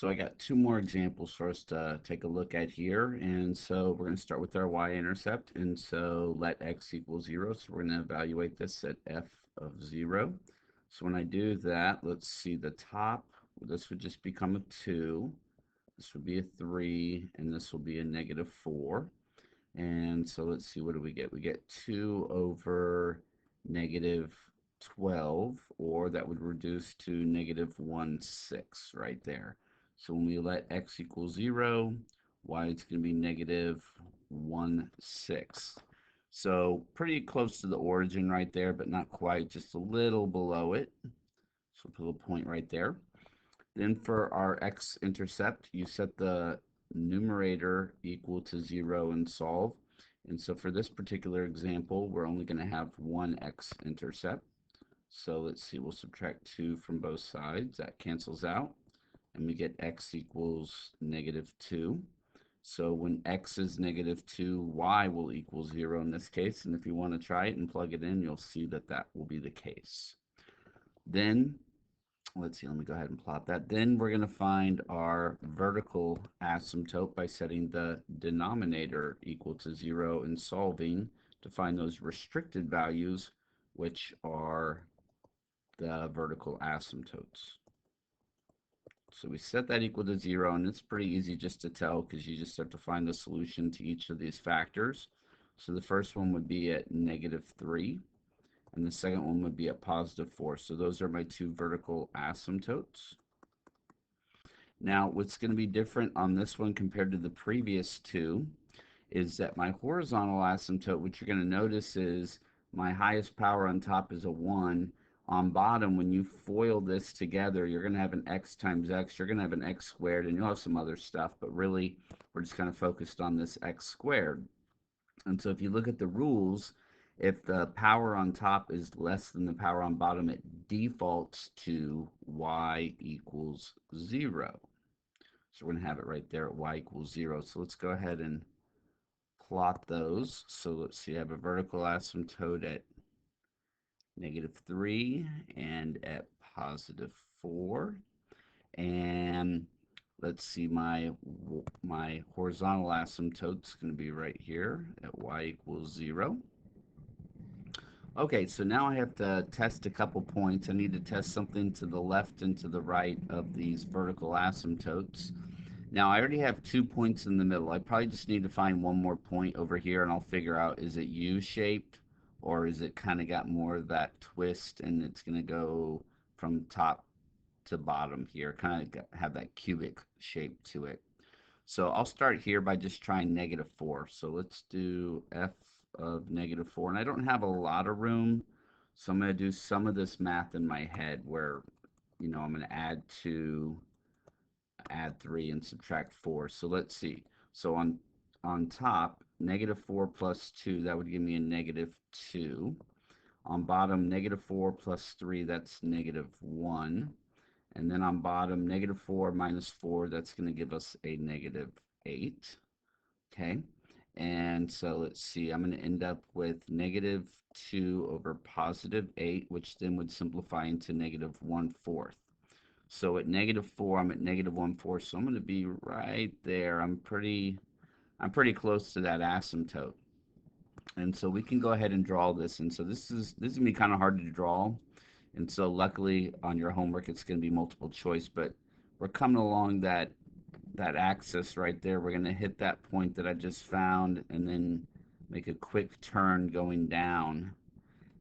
So I got two more examples for us to take a look at here. And so we're going to start with our y-intercept. And so let x equal 0. So we're going to evaluate this at f of 0. So when I do that, let's see the top. This would just become a 2. This would be a 3. And this will be a -4. And so let's see, what do we get? We get 2 over -12, or that would reduce to -1/6 right there. So when we let x equal 0, y is going to be -1/6. So pretty close to the origin right there, but not quite, just a little below it. So put a little point right there. Then for our x-intercept, you set the numerator equal to 0 and solve. And so for this particular example, we're only going to have one x-intercept. So let's see, we'll subtract 2 from both sides. That cancels out. And we get x equals -2. So when x is -2, y will equal 0 in this case. And if you want to try it and plug it in, you'll see that that will be the case. Then let's see, let me go ahead and plot that. Then we're going to find our vertical asymptote by setting the denominator equal to 0 and solving to find those restricted values, which are the vertical asymptotes. So we set that equal to 0, and it's pretty easy just to tell because you just have to find the solution to each of these factors. So the first one would be at -3. And the second one would be at +4. So those are my two vertical asymptotes. Now, what's going to be different on this one compared to the previous two is that my horizontal asymptote, what you're going to notice is my highest power on top is a 1. On bottom, when you FOIL this together, you're going to have an x times x. You're going to have an x squared, and you'll have some other stuff, but really, we're just kind of focused on this x squared. And so if you look at the rules, if the power on top is less than the power on bottom, it defaults to y equals 0. So we're going to have it right there at y equals 0. So let's go ahead and plot those. So let's see, I have a vertical asymptote at -3 and at +4. And let's see, my horizontal asymptote is going to be right here at y equals 0. Okay, so now I have to test a couple points. I need to test something to the left and to the right of these vertical asymptotes. Now I already have 2 points in the middle. I probably just need to find one more point over here, and I'll figure out, is it U-shaped or is it kind of got more of that twist and it's going to go from top to bottom here, kind of have that cubic shape to it. So I'll start here by just trying -4. So let's do f of -4. And I don't have a lot of room, so I'm going to do some of this math in my head where, I'm going to add 3 and subtract 4. So let's see. So on top, -4 plus 2, that would give me a -2. On bottom, -4 plus 3, that's -1. And then on bottom, -4 minus 4, that's going to give us a -8. Okay. And so let's see, I'm going to end up with -2 over +8, which then would simplify into -1/4. So at -4, I'm at -1/4. So I'm going to be right there. I'm pretty close to that asymptote. And so we can go ahead and draw this. And so this is going to be kind of hard to draw. And so luckily on your homework, it's going to be multiple choice, but we're coming along that axis right there. We're going to hit that point that I just found and then make a quick turn going down.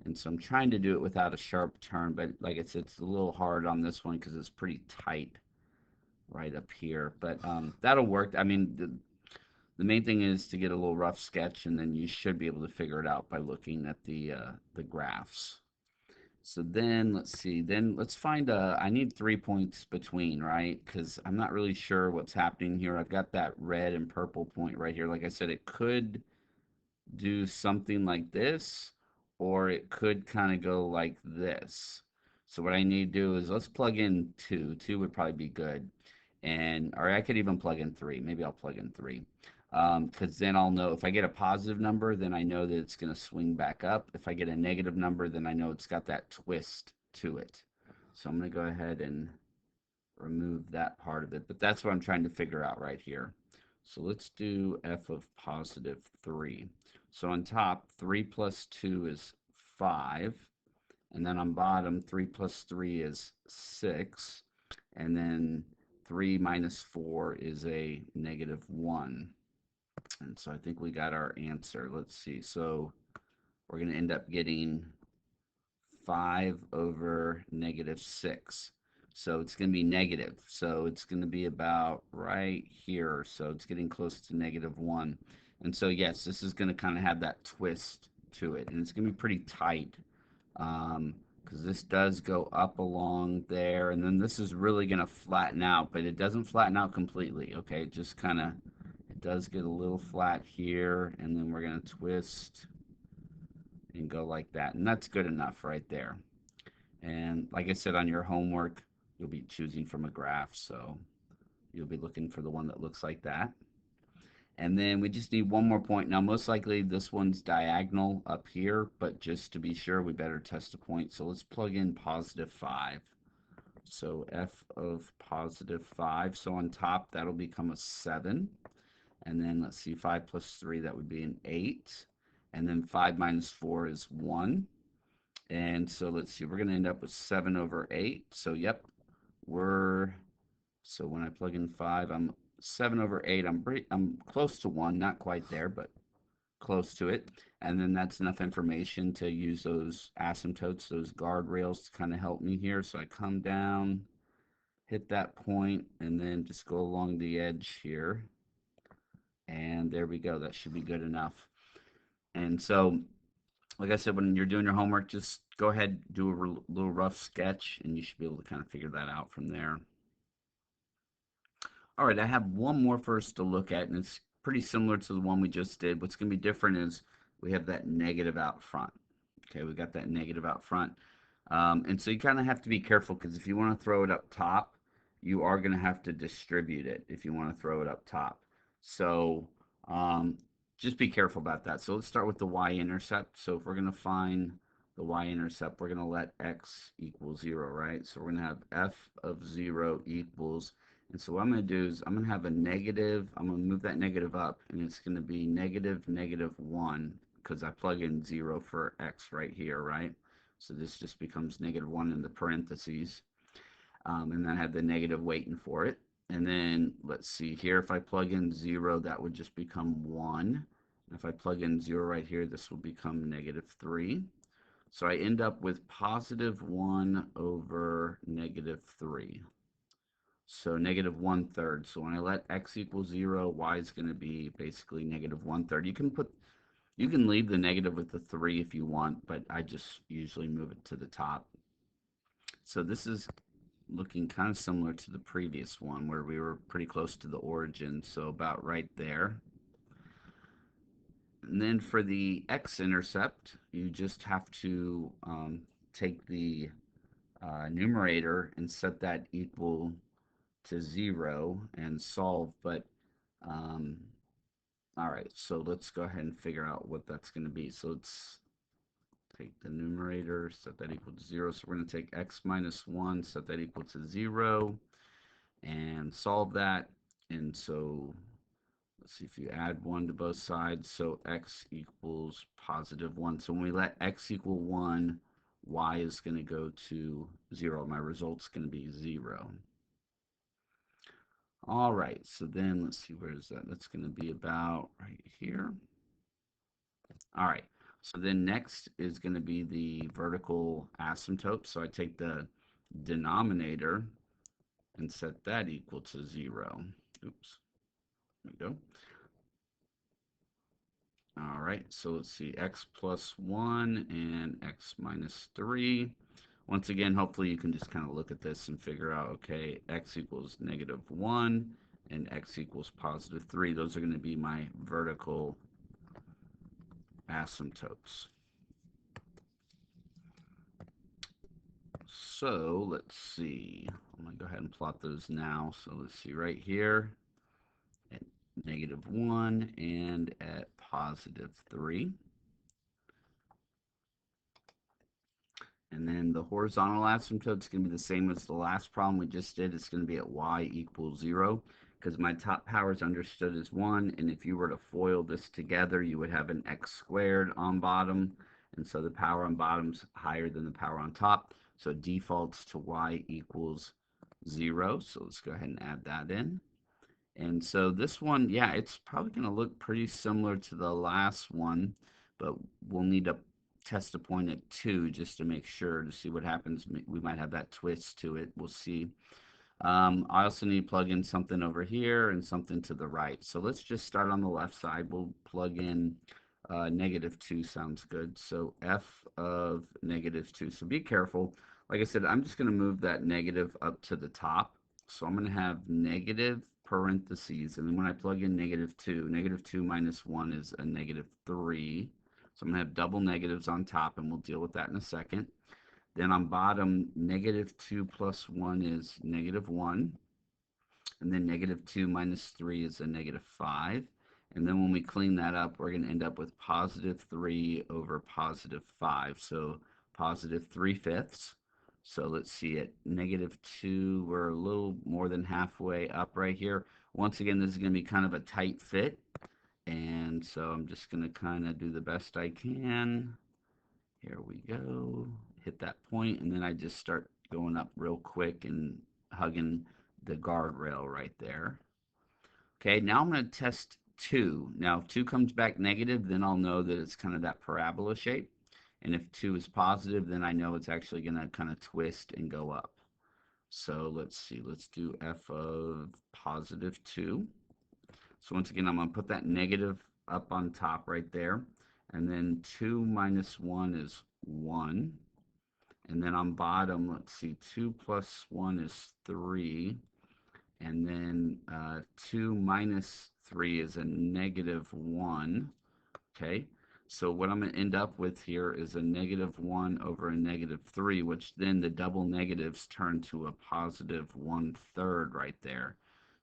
And so I'm trying to do it without a sharp turn, but like I said, it's a little hard on this one because it's pretty tight right up here. But that'll work. I mean, the main thing is to get a little rough sketch, and then you should be able to figure it out by looking at the graphs. So then let's see. Then let's find I need 3 points between, right? Because I'm not really sure what's happening here. I've got that red and purple point right here. Like I said, it could do something like this, or it could kind of go like this. So what I need to do is let's plug in 2. 2 would probably be good. Or I could even plug in 3. Maybe I'll plug in 3. Because then I'll know if I get a positive number, then I know that it's going to swing back up. If I get a negative number, then I know it's got that twist to it. So I'm going to go ahead and remove that part of it, but that's what I'm trying to figure out right here. So let's do f of positive 3. So on top, 3 plus 2 is 5. And then on bottom, 3 plus 3 is 6. And then 3 minus 4 is a negative 1. And so I think we got our answer. Let's see. So we're going to end up getting 5 over negative 6. So it's going to be negative. So it's going to be about right here. So it's getting close to negative 1. And so, yes, this is going to kind of have that twist to it. And it's going to be pretty tight because this does go up along there. And then this is really going to flatten out. But it doesn't flatten out completely. Okay, it just kind of, it does get a little flat here. And then we're going to twist and go like that. And that's good enough right there. And like I said, on your homework, you'll be choosing from a graph. So you'll be looking for the one that looks like that. And then we just need one more point. Now, most likely this one's diagonal up here, but just to be sure, we better test a point. So let's plug in positive 5. So f of positive 5. So on top, that'll become a 7. And then let's see, 5 plus 3, that would be an 8. And then 5 minus 4 is 1. And so let's see, we're going to end up with 7 over 8. So, yep, so when I plug in 5, I'm 7 over 8. I'm close to 1, not quite there, but close to it. And then that's enough information to use those asymptotes, those guardrails to kind of help me here. So I come down, hit that point, and then just go along the edge here. And there we go. That should be good enough. And so, like I said, when you're doing your homework, just go ahead, do a little rough sketch, and you should be able to kind of figure that out from there. All right, I have one more for us to look at, and it's pretty similar to the one we just did. What's going to be different is we have that negative out front. Okay, we got that negative out front. And so you kind of have to be careful because if you want to throw it up top, you are going to have to distribute it if you want to throw it up top. So um, just be careful about that. So let's start with the y-intercept. So if we're going to find the y-intercept, we're going to let x equal 0, right? So we're going to have f of 0 equals, and so what I'm going to do is I'm going to have a negative, I'm going to move that negative up, and it's going to be negative, negative 1, because I plug in 0 for x right here, right? So this just becomes negative 1 in the parentheses. And then I have the negative waiting for it. And then let's see here, if I plug in 0, that would just become 1. And if I plug in 0 right here, this will become negative 3. So I end up with positive 1 over negative 3. So negative 1/3. So when I let x equal 0, y is going to be basically negative 1/3. You can leave the negative with the 3 if you want, but I just usually move it to the top. So this is looking kind of similar to the previous one where we were pretty close to the origin, so about right there. And then for the x-intercept, you just have to take the numerator and set that equal to 0 and solve, but um, all right, so let's go ahead and figure out what that's going to be. So let's take the numerator, set that equal to 0. So we're going to take x minus 1, set that equal to 0, and solve that. And so let's see if you add 1 to both sides. So x equals positive 1. So when we let x equal 1, y is going to go to 0. My result's going to be 0. All right, so then let's see, where is that? That's going to be about right here. All right, so then next is going to be the vertical asymptote. So I take the denominator and set that equal to 0. Oops, there we go. All right, so let's see, x plus 1 and x minus 3. Once again, hopefully you can just kind of look at this and figure out, okay, x equals negative 1 and x equals positive 3. Those are going to be my vertical asymptotes. So let's see. I'm going to go ahead and plot those now. So let's see right here at negative 1 and at positive 3. And then the horizontal asymptote is going to be the same as the last problem we just did. It's going to be at y equals 0 because my top power is understood as 1. And if you were to FOIL this together, you would have an x squared on bottom. And so the power on bottom's higher than the power on top. So it defaults to y equals 0. So let's go ahead and add that in. And so this one, yeah, it's probably going to look pretty similar to the last one, but we'll need to test a point at 2 just to make sure to see what happens. We might have that twist to it. We'll see. I also need to plug in something over here and something to the right. So let's just start on the left side. We'll plug in -2 sounds good. So f of -2. So be careful. Like I said, I'm just going to move that negative up to the top. So I'm going to have negative parentheses. And then when I plug in -2 minus 1 is a -3. So I'm going to have double negatives on top, and we'll deal with that in a second. Then on bottom, -2 plus 1 is -1. And then -2 minus 3 is a -5. And then when we clean that up, we're going to end up with +3 over +5. So +3/5. So let's see, at -2, we're a little more than halfway up right here. Once again, this is going to be kind of a tight fit. And so I'm just going to kind of do the best I can. Here we go. Hit that point, and then I just start going up real quick and hugging the guardrail right there. Okay, now I'm going to test 2. Now, if 2 comes back negative, then I'll know that it's kind of that parabola shape. And if 2 is positive, then I know it's actually going to kind of twist and go up. So let's see. Let's do f of +2. So once again, I'm going to put that negative up on top right there. And then 2 minus 1 is 1. And then on bottom, let's see, 2 plus 1 is 3. And then 2 minus 3 is a -1. Okay, so what I'm going to end up with here is a -1 over a -3, which then the double negatives turn to a +1/3 right there.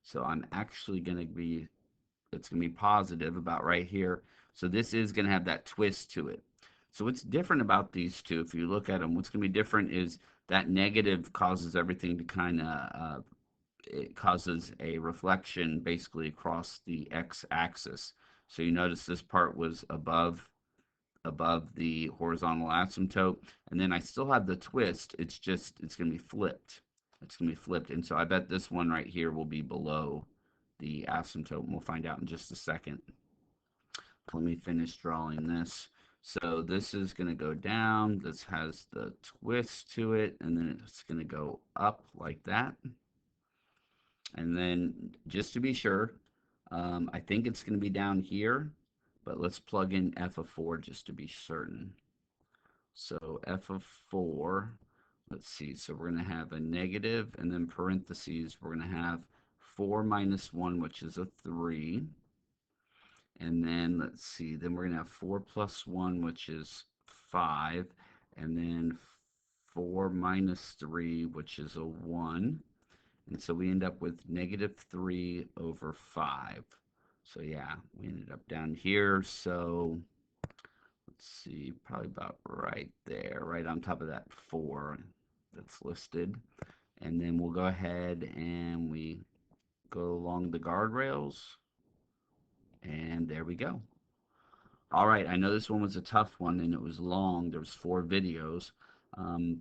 So I'm actually going to be, it's going to be positive about right here. So this is going to have that twist to it. So what's different about these two, if you look at them, what's going to be different is that negative causes everything to kind of, it causes a reflection basically across the x-axis. So you notice this part was above the horizontal asymptote, and then I still have the twist. It's just, it's going to be flipped. It's going to be flipped, and so I bet this one right here will be below the asymptote, and we'll find out in just a second. Let me finish drawing this. So this is going to go down. This has the twist to it, and then it's going to go up like that. And then just to be sure, I think it's going to be down here, but let's plug in f of 4 just to be certain. So f of 4, let's see, so we're going to have a negative, and then parentheses, we're going to have 4 minus 1, which is a 3. And then let's see, then we're going to have 4 plus 1, which is 5. And then 4 minus 3, which is a 1. And so we end up with -3 over 5. So yeah, we ended up down here. So let's see, probably about right there, right on top of that 4 that's listed. And then we'll go ahead and we go along the guardrails. And there we go. All right, I know this one was a tough one and it was long. There was 4 videos.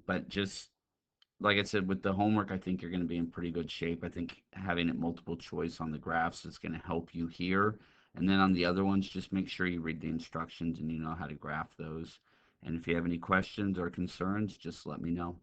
But just like I said, with the homework, I think you're going to be in pretty good shape. I think having it multiple choice on the graphs is going to help you here. And then on the other ones, just make sure you read the instructions and you know how to graph those. And if you have any questions or concerns, just let me know.